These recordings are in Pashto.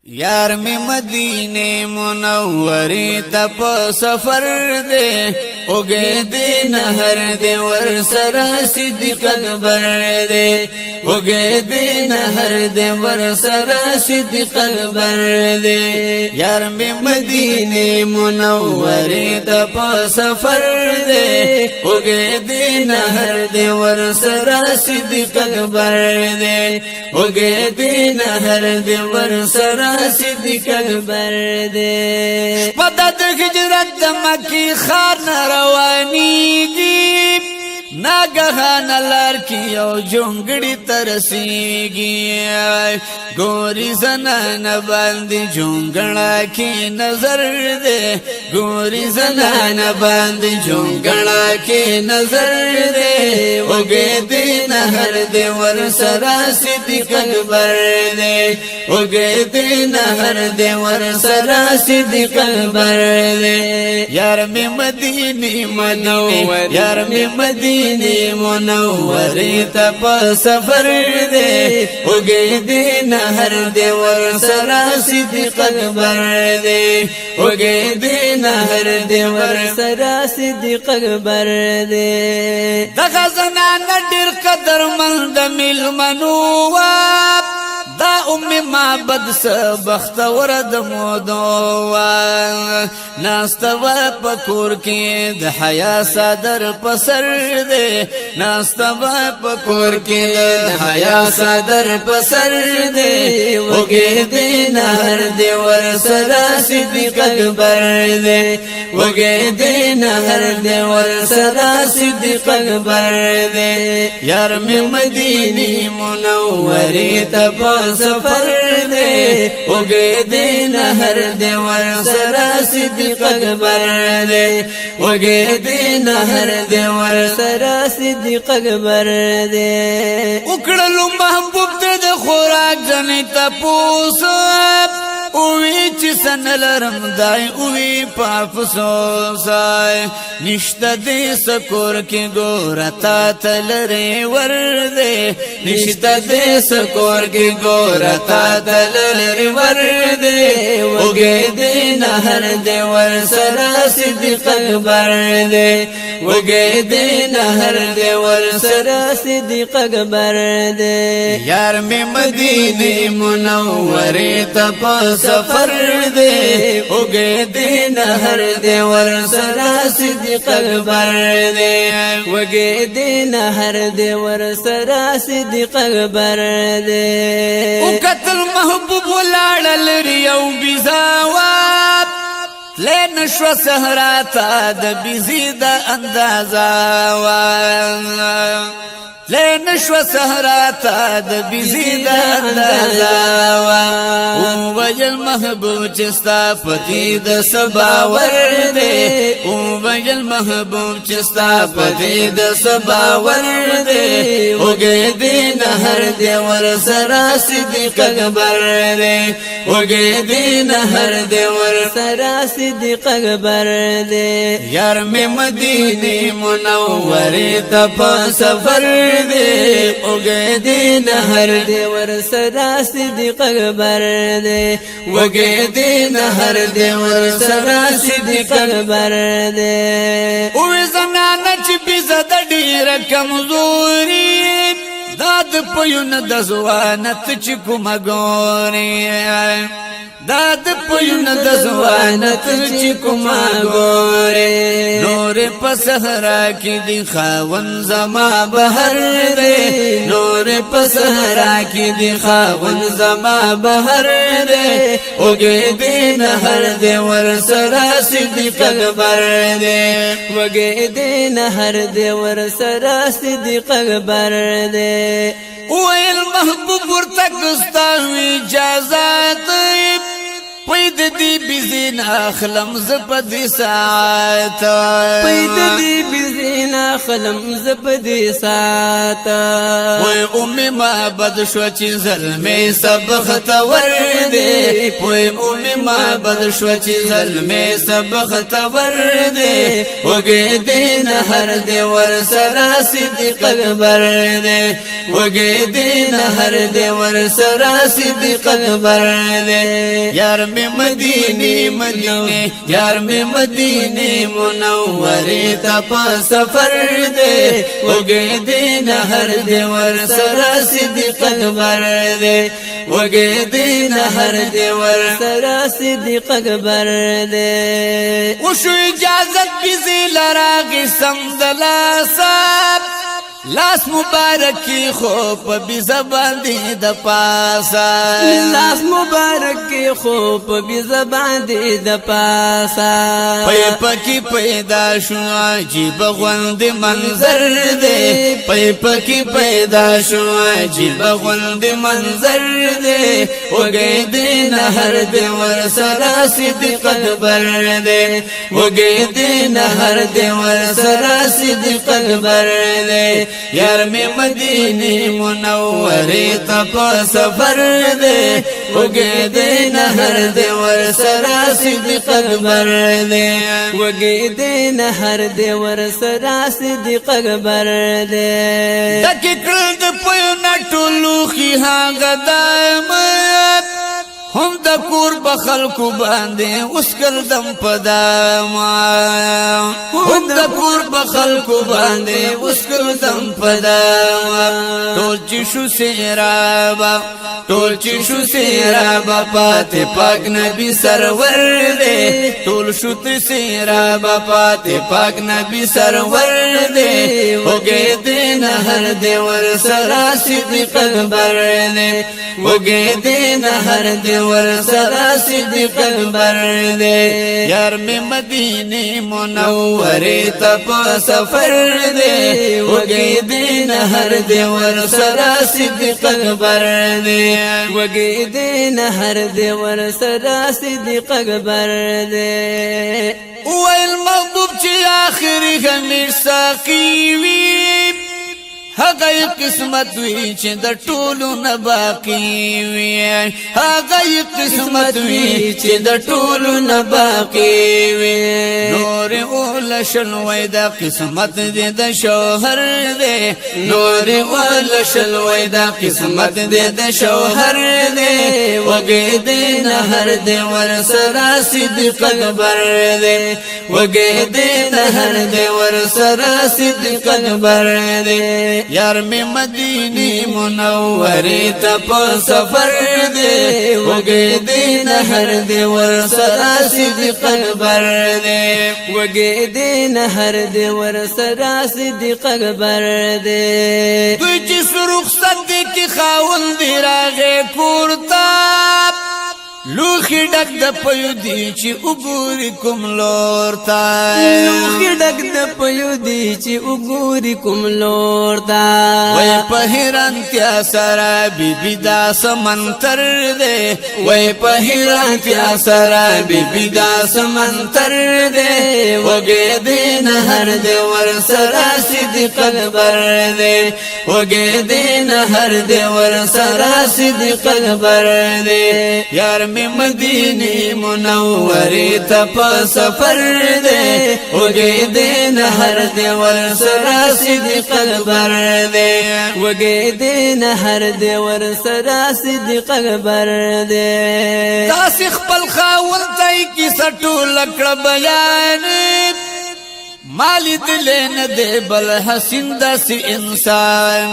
یار می مدینه منوری تا په سفر دے اوگے دے نہر دے ور سرا صدیق اکبر دے اوگے دے نہر دے ور سرا صدیق اکبر دے یار می مدینه منوری تا په سفر دے اوگے دے نہر دے ور سرا صدیق اکبر دے اوگے دے نہر دے ور سرا صدیق اکبر دے پدد ہجرت مکی خان روانیگی ناگہان لار کی یو جونگڑی ترسیگی گوری زنان باندی جونگڑا کی نظر دے گوری زنان باندی جونگڑا کی نظر دے اوگے دے نہر دے ور سرا صدیق اکبر دے اوگے دے نہر دے ور سرا صدیق اکبر دے یار میں مدینی منور یار میں مدینی منوری تا پا سفر دے اوگے دے نہر دے ور سرا صدیق اکبر دے اوگے دے نہر دے ور سرا صدیق اکبر دے دغا زنان ڈیر قدر مند ملمنواب دا معبد سبخت ورد مودوا ناستوا پکور کی د حیا صدر پسر دے ناستوا پکور کی د حیا صدر پسر دے وگے دے نہر دے ور سرا صدیق اکبر دے وگے دے نہر دے ور سرا صدیق اکبر دے یار میں مدینی منوری تپا سفر دے اوگے دے نہر دے ور سرا صدیق اکبر دے اوگے دے نہر دے ور سرا صدیق اکبر دے اکڑلو محبوب دے خوراک جنی تپوس اوی چی سن لرم دائی اوی پافسو سائی نشتا دے سکور کی گورتا تلری وردے نشتا دے سکور کی گورتا تلری وردے اوگے دے نہر دے ور سرا صدیق اکبر دے اوگے دے نہر دے ور سرا صدیق اکبر دے یار میں مدینی منوری تپا سفر دے اوگے دے نہر دے ور سرا صدیق اکبر دے اوگے دے نہر دے ور سرا صدیق اکبر دے او قتل محبوب لاڑل ریو بیزاواب لین شو سہراتا دا بیزی دا اندازاواب لین شو سہراتا دا بیزی دا اندازاواب وجل محبوب چستا پتی دا سباور دے وجل محبوب چستا پتی دا سباور دے اوگے دے نہر دے ور سرا صدیق اکبر دے اوگے دے نہر دے ور سرا صدیق اکبر دے یار میں مدینی منوری تپا سفر دے اوگے دے نہر دے ور سرا صدیق اکبر دے وگے دے نہر دے ور سرا صدیق اکبر دے اوی زنانا چی بیزد دیر کمزوری داد پیون دزوانت چی کمگوری داد پیون دزوانت چی کمگوری نور پسہرا کی دی خاون زما بہر دے نور پسہرا کی دی خاون زما بہر دے اوگے دے نہر دے ور سرا صدیق اکبر دے وگے دے نہر دے ور سرا صدیق اکبر دے اویل محبوب ورتکستا ہوئی اجازت پید دی بزین اخلم زپدی ساعت دی بزین اخلم زپدی ساعت وی امی ما بد شو چی ظلمی سبخت وردی وی امی ما بد شو چی ظلمی سبخت وردی وگی دین هر دی ورسرا صدیق اکبر دی وگی دین هر دی ورسرا صدیق اکبر دی یار می مدینی مدینی یار می مدینی منوری تا پا سفر دی وگی دین هر دی ورسرا صدیق اکبر دی وگی دین هر دی ورسرا صدیق اکبر دی وشو اجازت بیزی لراغی سمدلاسا لاس مبارکی خوب بی زبان دی د پاسا لاس مبارکی خوب بی زبان دی د پاسا پی پکی پیدا شو عجیب غوند منظر دی پی پکی پیدا شو عجیب غوند منظر دی وگی دی نهر دی ورسرا صدیق اکبر دی وگی دی نهر دی ورسرا صدیق اکبر دی یار می مدینی منوری تا پا سفر دی وگی دی نهر دی ورسرا صدیق اکبر دی وگی دی نهر دی ورسرا صدیق اکبر دی تکی کرد پیو نٹولو خی هاگا دائمت هم دا کور بخلکو باندے اس کردم پداما هم دا کور بخلکو باندے اس کردم پداما ٹول چشو سیرابا ٹول چشو سیرابا پاتے پاک نبی سرور دے ٹول شتر سیرابا پاتے پاک نبی سرور دے ہوگے دے نہر دے ورسرا صدیق اکبر دے ہوگے دے نہر دے ورسرا صدیق اکبر دے یار میں مدینی منوری تا پا سفر دے وگی دے نہر دے ورسرا صدیق اکبر دے وگی دی نهر دی ورسرا صدیق اکبر دی ویل مغضوب چی آخری ہمیش ساقی وی هغه قسمت وی چې د ټولو نه باقی وی هغه قسمت وی چې د ټولو نه باقی وی نور اول شل وای د قسمت دې د شوهر دې نور اول شل وای د قسمت دې د شوهر دې وګې دې نهر دې ورسرا صدیق اکبر دې وګې دې نهر دې ورسرا صدیق اکبر دې یار میں مدینی منوری تا پا سفر دے وگی دی نہر دے ورسرا صدیق اکبر دے وگی دی نہر دے ورسرا صدیق اکبر دے دوی چس رخصت دی کی خاون دی راغے کورتا لوخی ڈک دا پیو دی چی اگوری کم لورتا لوخی ڈک دا پیو دی چی اگوری کم لورتا وی پہیران تیا سرا بی بی دا سمنتر دے وی پہیران تیا سرا بی بی دا سمنتر دے وگے دے نہر دے ورسرا صدیق اکبر دے وگے دے نہر دے ورسرا صدیق اکبر دے یار میں مدینی منوری تا پا سفر دے وگی دے نہر دے ورسرا صدیق اکبر دے وگی دے نہر دے ورسرا صدیق اکبر دے تاسی خپل خاون تائی کی سٹو لکڑ بیانی مالی دلین دے بل حسین دا سی انسان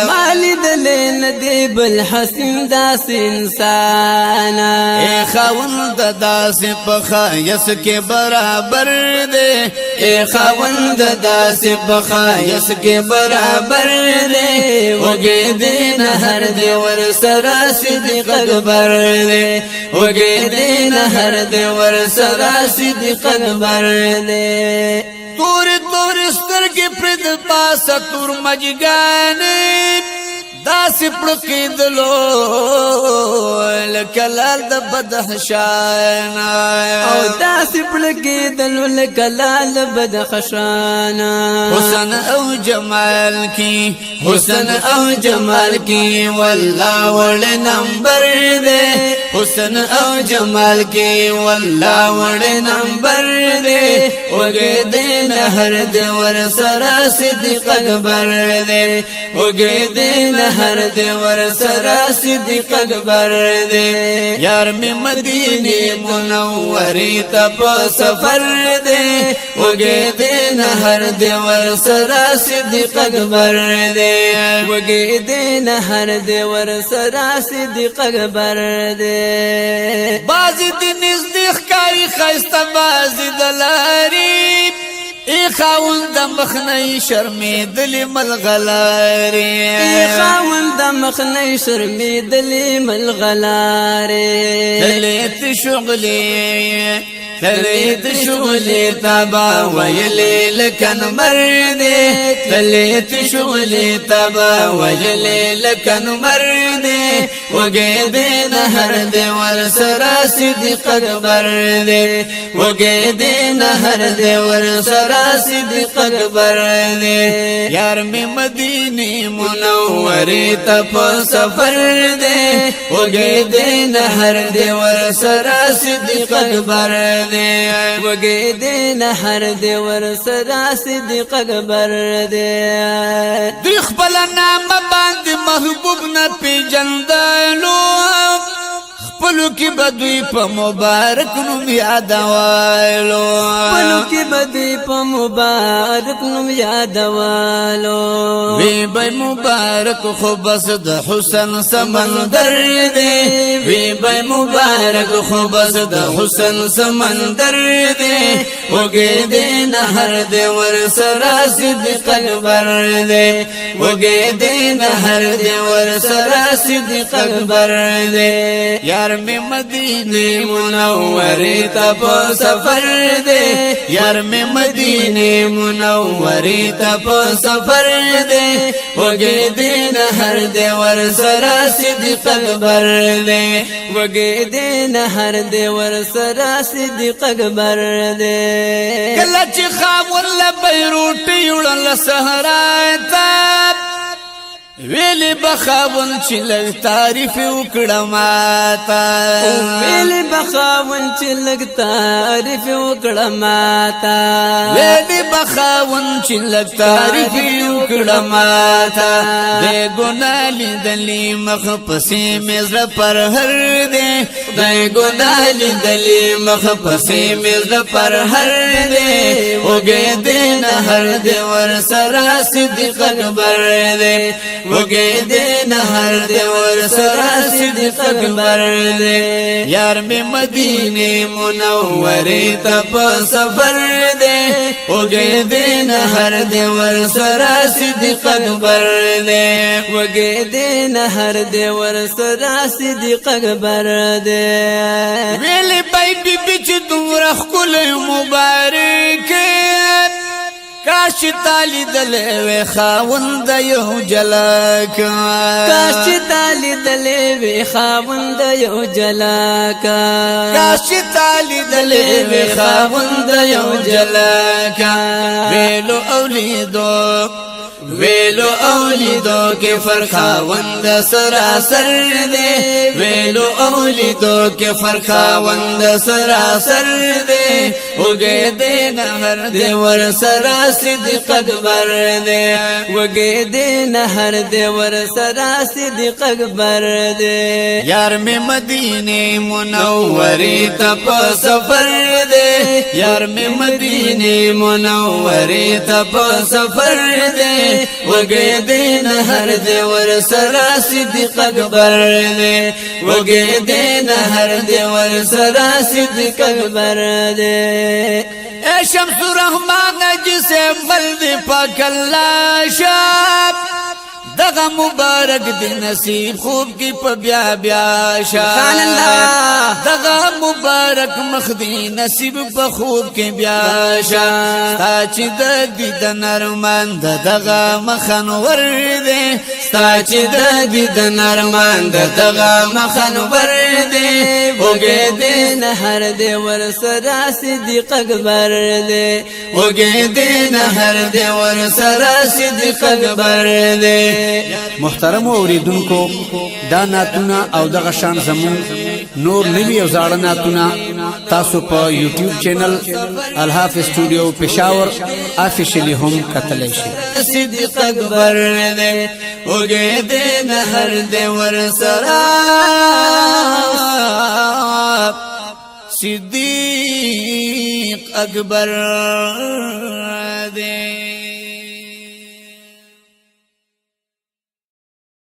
مالی دلین دے بل حسین دا سی انسان اے خاون دا سی پخایس کے برابر دے اے خاون دا سی پخایس کے برابر دے وگے دے نہر دے ورسرا صدیق اکبر دے وگے دے نہر دے ورسرا صدیق اکبر دے توری توری سترگی پرد پاسا تور مجگانی دا سپڑکی دلو لکلال د بدخشان او داسې پړکېدلو لکه لال بدخشان حسن او جمال کی حسن او جمال کی والله وړ نمبر دے حسن او جمال کی والله وړ نمبر دے وګې دې نهر دې ور سره صدیق اکبر دے وګې دې نهر دې ور سره صدیق اکبر دے یار می مدینه منورې ته په سفر دے وګې دې نهر دې ور سره صدیق اکبر دے وګې دې نهر دې ور سره صدیق اکبر دے بازی دی نزدیخ کاری خیستا بازی دلاری ای خاون د مخنی شرمی دلی ملغلاری ای خاون د مخنی شرمی دلی ملغلاری دلیت شغلی تلیت شغلی تابا ویلی لکن مردی تلیت شغلی تابا ویلی لکن مردی وگی دی نهر دی ورسرا صدیق اکبر دی وگی دی نهر دی ورسرا صدیق اکبر دی یار می مدینی منوری تا پا سفر دی وگی دی نهر دی ورسرا صدیق اکبر دی وګې دې نهر دې ور سره صدیق اکبر دې دوی خپل نام باندې محبوب نه پیژندلو خپلو کې بدوی په مبارک نوم یادوالو خپلو کې بدوی په مبارک نوم یادوالو وی به مبارک خو بس د حسن سمندر دی وی به مبارک خو بس د حسن سمندر دی وګې دې نهر دې ور سره صدیق اکبر دی وګې دې نهر دې ور سره صدیق اکبر دی یار می مدینه منوری تا په سفر دی یار می مدینه منوری تا په سفر دی وګې دې نهر دې ور سره صدیق اکبر دی وګې دې نهر دې ور سره صدیق اکبر دی کله چې خامول بیروټي وړل صحرا ته ویلی بخاون چې لږ تعریف وکړه ماته ویلی بخاون چې لږ تعریف وکړه ماته ویلی بخاون چې لږ تعریف وکړه ماته د ګناه لیدلې مخ پسې مې زړه پر هر دی د ګناه لیدلې مخ پسې مې زړه پر هر دی وګې دې نهر دې ور سره صدیق اکبر دی وګې دې نهر دې ور سره صدیق اکبر دی یار می مدینه منورې ته په سفر دی وګې دې نهر دې ور سره صدیق اکبر دی وګې دې نهر دې ور سره صدیق اکبر دی ویلې بی بی چې دومره ښکلی مبارک کاش تالی دلوی خاوند یو جلاکا کاش تالی دلوی خاوند یو جلاکا کاش تالی دلوی خاوند یو جلاکا ویلو اولیدو ویلو اولیدو کے فرخاوند سراسر دے ویلو اولیدو کے فرخاوند سراسر دے وگے دے نهر دے ور سرا صدیق اکبر دے وگے دے نهر دے ور سرا صدیق اکبر دے یار میں مدینے منوری تا پا سفر دے یار میں مدینے منوری تا پا سفر دے وگے دے نهر دے ور سرا صدیق اکبر دے وگے دے نهر دے ور سرا صدیق اکبر دے اے شمس الرحمن جسے ملد پاک اللہ شاب دغه مبارک دی نصیب خوب کی په بیا بیا سبحان الله دغه مبارک مخدی نصیب په خوب کی بیا شا تا چې د دې د نرمان دغه مخنور دی تا چې د دې د نرمان دغه مخنور دی دے وگے دے نہر دے ورسرا صدیق اکبر دے وگے دے نہر دے ورسرا صدیق اکبر دے محترم اوریدونکو دا ناتونه او دغه شان زمون نور نوی او زاړه ناتونه تاسو په یوټیوب چینل الحاف سټوډیو پېښور افیشلی هم کتلی شئ صدیق اکبر دے وگے دے نہر دے ورسرا صدیق اکبر دے